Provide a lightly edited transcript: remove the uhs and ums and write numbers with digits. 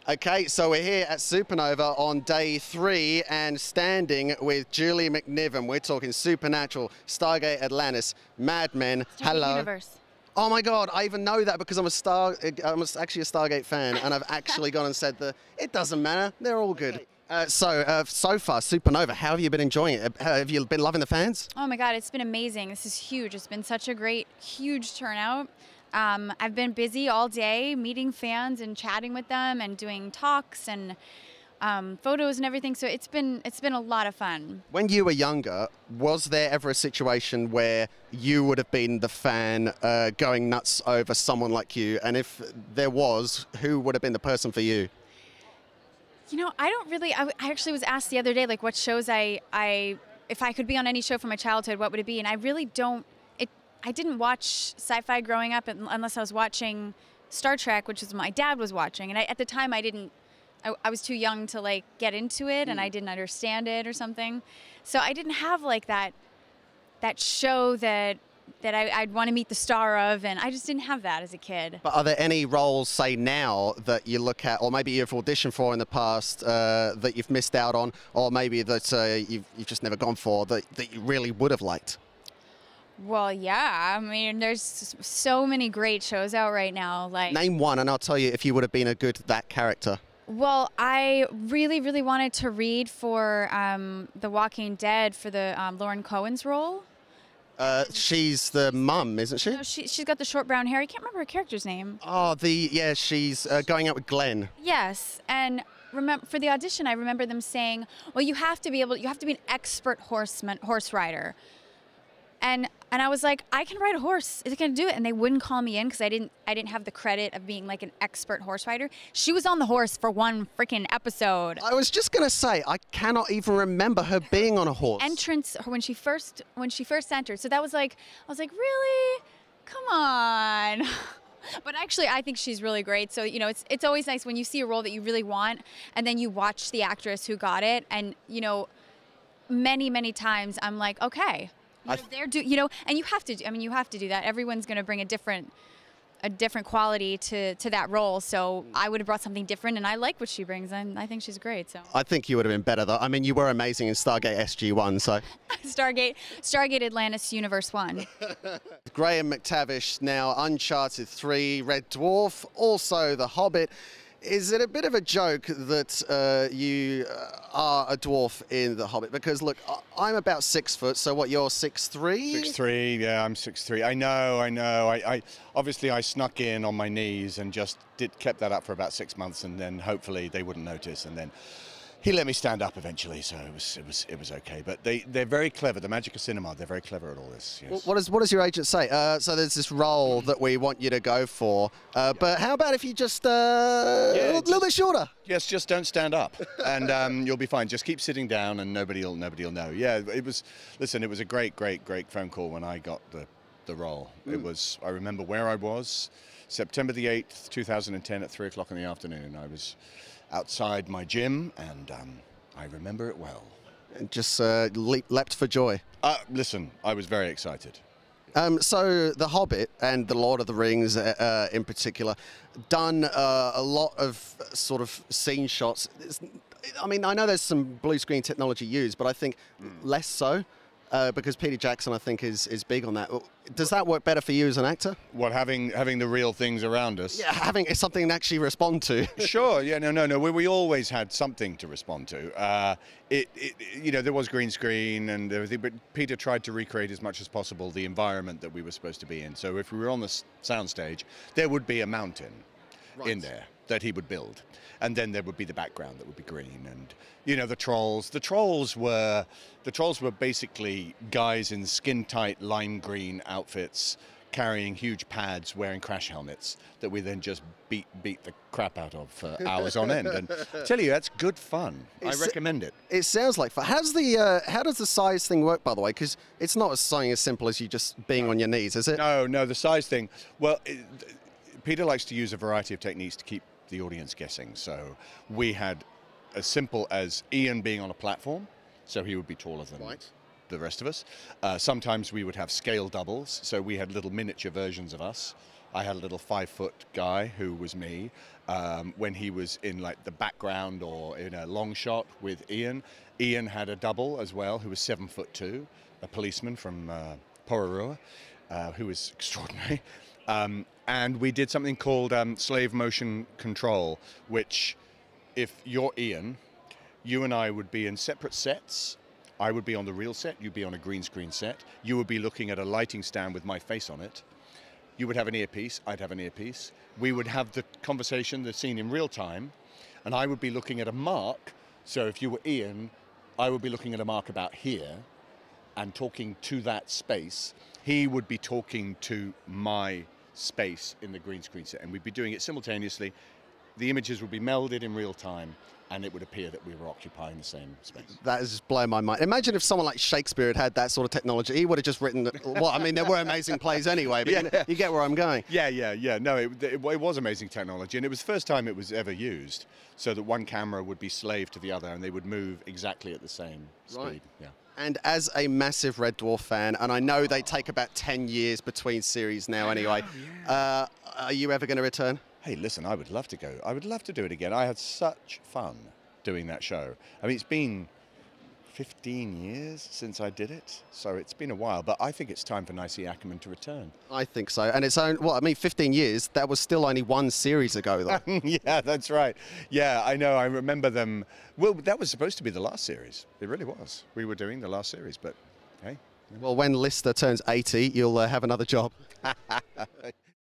Okay, so we're here at Supanova on day 3 and standing with Julie McNiven. We're talking Supernatural, Stargate Atlantis, Mad Men. Hello. Universe. Oh my God, I even know that because I'm actually a Stargate fan, and I've actually gone and said that it doesn't matter, they're all good. So far, Supernova, how have you been enjoying it? Have you been loving the fans? Oh my God, it's been amazing. This is huge. It's been such a great, huge turnout. I've been busy all day meeting fans and chatting with them and doing talks and photos and everything. So it's been a lot of fun. When you were younger, was there ever a situation where you would have been the fan going nuts over someone like you? And if there was, who would have been the person for you? You know, I don't really. I actually was asked the other day, like, what shows if I could be on any show from my childhood, what would it be? And I really don't. I didn't watch sci-fi growing up unless I was watching Star Trek, which is what my dad was watching. And at the time, I was too young to like get into it, and I didn't understand it or something. So I didn't have like that show that I'd want to meet the star of, and I just didn't have that as a kid. But are there any roles, say now, that you look at, or maybe you've auditioned for in the past that you've missed out on, or maybe that you've just never gone for that you really would have liked? Well, yeah. I mean, there's so many great shows out right now. Like, name one, and I'll tell you if you would have been a good that character. Well, I really, really wanted to read for The Walking Dead for the Lauren Cohen's role. She's the mum, isn't she? No, she's got the short brown hair. I can't remember her character's name. Oh, she's going out with Glenn. Yes, and for the audition, I remember them saying, "Well, you have to be an expert horse rider." And I was like, I can ride a horse. Is it going to do it? And they wouldn't call me in because I didn't have the credit of being like an expert horse rider. She was on the horse for one freaking episode. I was just going to say, I cannot even remember her being on a horse. Entrance when she first entered. So that was like, I was like, really? Come on. But actually, I think she's really great. So, you know, it's always nice when you see a role that you really want and then you watch the actress who got it. And, you know, many, many times I'm like, okay. You know, and you have to. I mean, you have to do that. Everyone's going to bring a different quality to that role. So I would have brought something different, and I like what she brings, and I think she's great. So I think you would have been better, though. I mean, you were amazing in Stargate SG-1, so Stargate Atlantis Universe 1. Graham McTavish now Uncharted 3, Red Dwarf, also The Hobbit. Is it a bit of a joke that you are a dwarf in The Hobbit? Because, look, I'm about 6 foot, so what, you're 6'3"? 6'3", yeah, I'm 6'3". I know. I obviously I snuck in on my knees and just kept that up for about 6 months, and then hopefully they wouldn't notice, and then he let me stand up eventually, so it was okay. But they're very clever. The magic of cinema, they're very clever at all this. Yes. What does your agent say? So there's this role that we want you to go for, but how about if you just a little bit shorter? Yes, just don't stand up, and you'll be fine. Just keep sitting down, and nobody'll know. Yeah, it was. Listen, it was a great phone call when I got the role. It was. I remember where I was, September the 8th, 2010, at 3 o'clock in the afternoon. I was outside my gym, and I remember it well. And just leapt for joy. Listen, I was very excited. So The Hobbit and The Lord of the Rings in particular, done a lot of sort of scene shots. I mean, I know there's some blue screen technology used, but I think less so. Because Peter Jackson, I think, is big on that. Does that work better for you as an actor? What, having the real things around us? Yeah, having something to actually respond to. Sure. Yeah. No. We always had something to respond to. You know, there was green screen and everything, but Peter tried to recreate as much as possible the environment that we were supposed to be in. So if we were on the soundstage, there would be a mountain in there that he would build, and then there would be the background that would be green, and you know, the trolls were basically guys in skin tight lime green outfits carrying huge pads, wearing crash helmets that we then just beat the crap out of for hours on end. And I tell you, that's good fun. I recommend it. It sounds like fun. How does the size thing work, by the way? Because it's not something as simple as you just being on your knees, is it? No, the size thing. Well, Peter likes to use a variety of techniques to keep the audience guessing. So we had as simple as Ian being on a platform, so he would be taller than the rest of us. Sometimes we would have scale doubles, so we had little miniature versions of us I had a little 5-foot guy who was me. When he was in like the background or in a long shot with Ian. Ian had a double as well who was 7'2", a policeman from Pororua, who was extraordinary. And we did something called slave motion control, which if you're Ian, you and I would be in separate sets. I would be on the real set, you'd be on a green screen set. You would be looking at a lighting stand with my face on it. You would have an earpiece, I'd have an earpiece. We would have the conversation, the scene in real time, and I would be looking at a mark. So if you were Ian, I would be looking at a mark about here and talking to that space. He would be talking to my space in the green screen set, and we'd be doing it simultaneously. The images would be melded in real time, and it would appear that we were occupying the same space. That is just blowing my mind. Imagine if someone like Shakespeare had that sort of technology. He would have just written, well, I mean, there were amazing plays anyway, but Yeah. you get where I'm going. Yeah. No, it was amazing technology, and it was the first time it was ever used, so that one camera would be slave to the other, and they would move exactly at the same speed. Right. Yeah. And as a massive Red Dwarf fan, and I know they take about 10 years between series now anyway, are you ever going to return? Hey, listen, I would love to go. I would love to do it again. I had such fun doing that show. I mean, it's been 15 years since I did it, so it's been a while, but I think it's time for Nicey Ackerman to return. I think so. And it's only, well, I mean, 15 years, that was still only one series ago, though. Yeah, that's right. Yeah, I know. I remember them. Well, that was supposed to be the last series. It really was. We were doing the last series, but hey. Well, when Lister turns 80, you'll have another job.